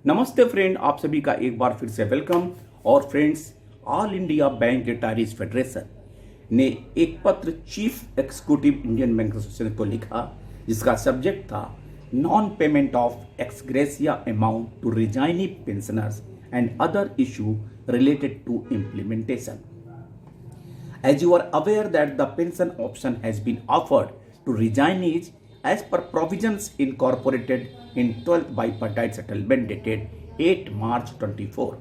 नमस्ते फ्रेंड, आप सभी का एक बार फिर से वेलकम। और friends, all India bank retirees federation ने एक पत्र chief executive Indian bank association को लिखा, जिसका सब्जेक्ट था non payment of ex gratia amount to resignee pensioners and other issue related to implementation. As you are aware that the pension option has been offered to resignees as per provisions incorporated in 12th bipartite settlement dated 8 March 24.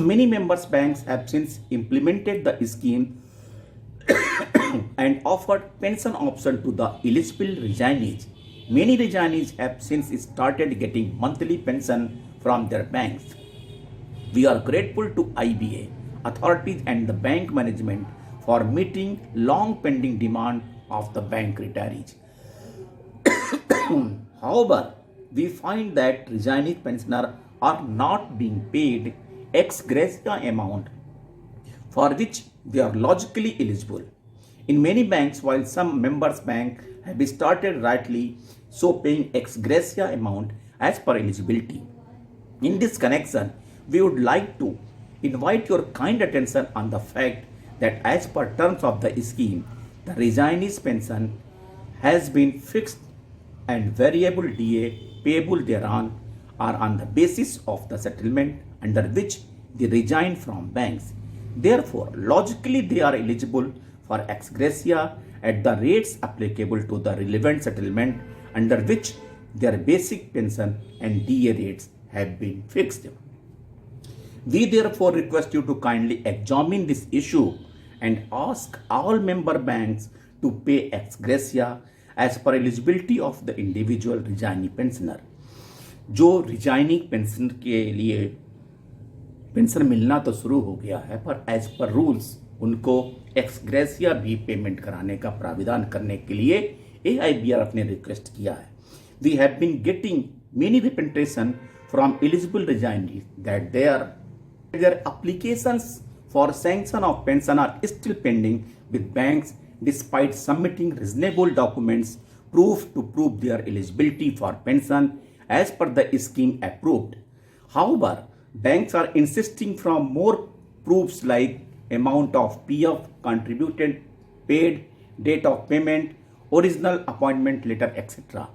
Many members banks have since implemented the scheme and offered pension option to the eligible resignees. Many resignees have since started getting monthly pension from their banks. We are grateful to IBA, authorities and the bank management for meeting long pending demand of the bank retirees. However, we find that resigning pensioners are not being paid ex gratia amount for which they are logically eligible. In many banks, while some members bank have started rightly so paying ex gratia amount as per eligibility. In this connection, we would like to invite your kind attention on the fact that as per terms of the scheme, the resignee's pension has been fixed and variable DA payable thereon are on the basis of the settlement under which they resign from banks. Therefore, logically they are eligible for ex gratia at the rates applicable to the relevant settlement under which their basic pension and DA rates have been fixed. We therefore request you to kindly examine this issue and ask all member banks to pay ex gratia as per eligibility of the individual resigning pensioner. जो resigning pension के लिए pension मिलना तो शुरू हो गया है, पर एज पर रूल्स उनको एक्स ग्रेसिया भी पेमेंट कराने का प्राविधान करने के लिए AIBR ने रिक्वेस्ट किया है. We have been getting many representation from eligible resignees that their applications for sanction of pension are still pending with banks despite submitting reasonable documents to prove their eligibility for pension as per the scheme approved. However, banks are insisting from more proofs like amount of PF contributed, paid, date of payment, original appointment letter, etc.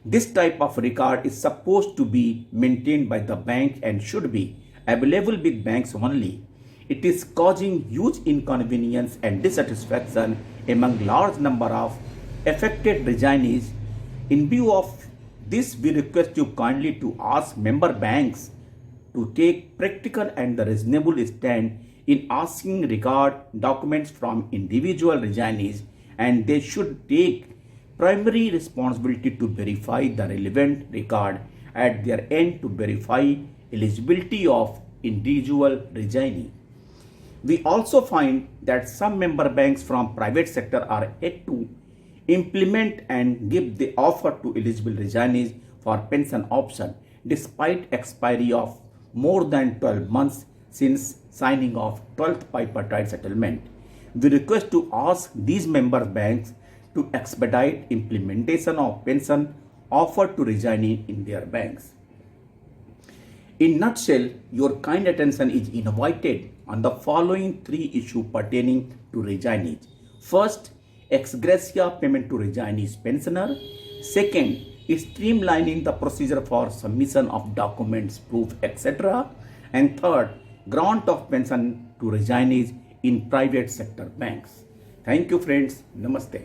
This type of record is supposed to be maintained by the bank and should be available with banks only. It is causing huge inconvenience and dissatisfaction among large number of affected resignees. In view of this, we request you kindly to ask member banks to take practical and reasonable stand in asking record documents from individual resignees, and they should take primary responsibility to verify the relevant record at their end to verify eligibility of individual resignee. We also find that some member banks from private sector are yet to implement and give the offer to eligible resignees for pension option despite expiry of more than 12 months since signing of 12th bipartite settlement. We request to ask these member banks to expedite implementation of pension offered to resignees in their banks. In nutshell, your kind attention is invited on the following three issues pertaining to resignees. First, ex gratia payment to resignees pensioner. Second, streamlining the procedure for submission of documents, proof, etc. And third, grant of pension to resignees in private sector banks. Thank you friends. Namaste.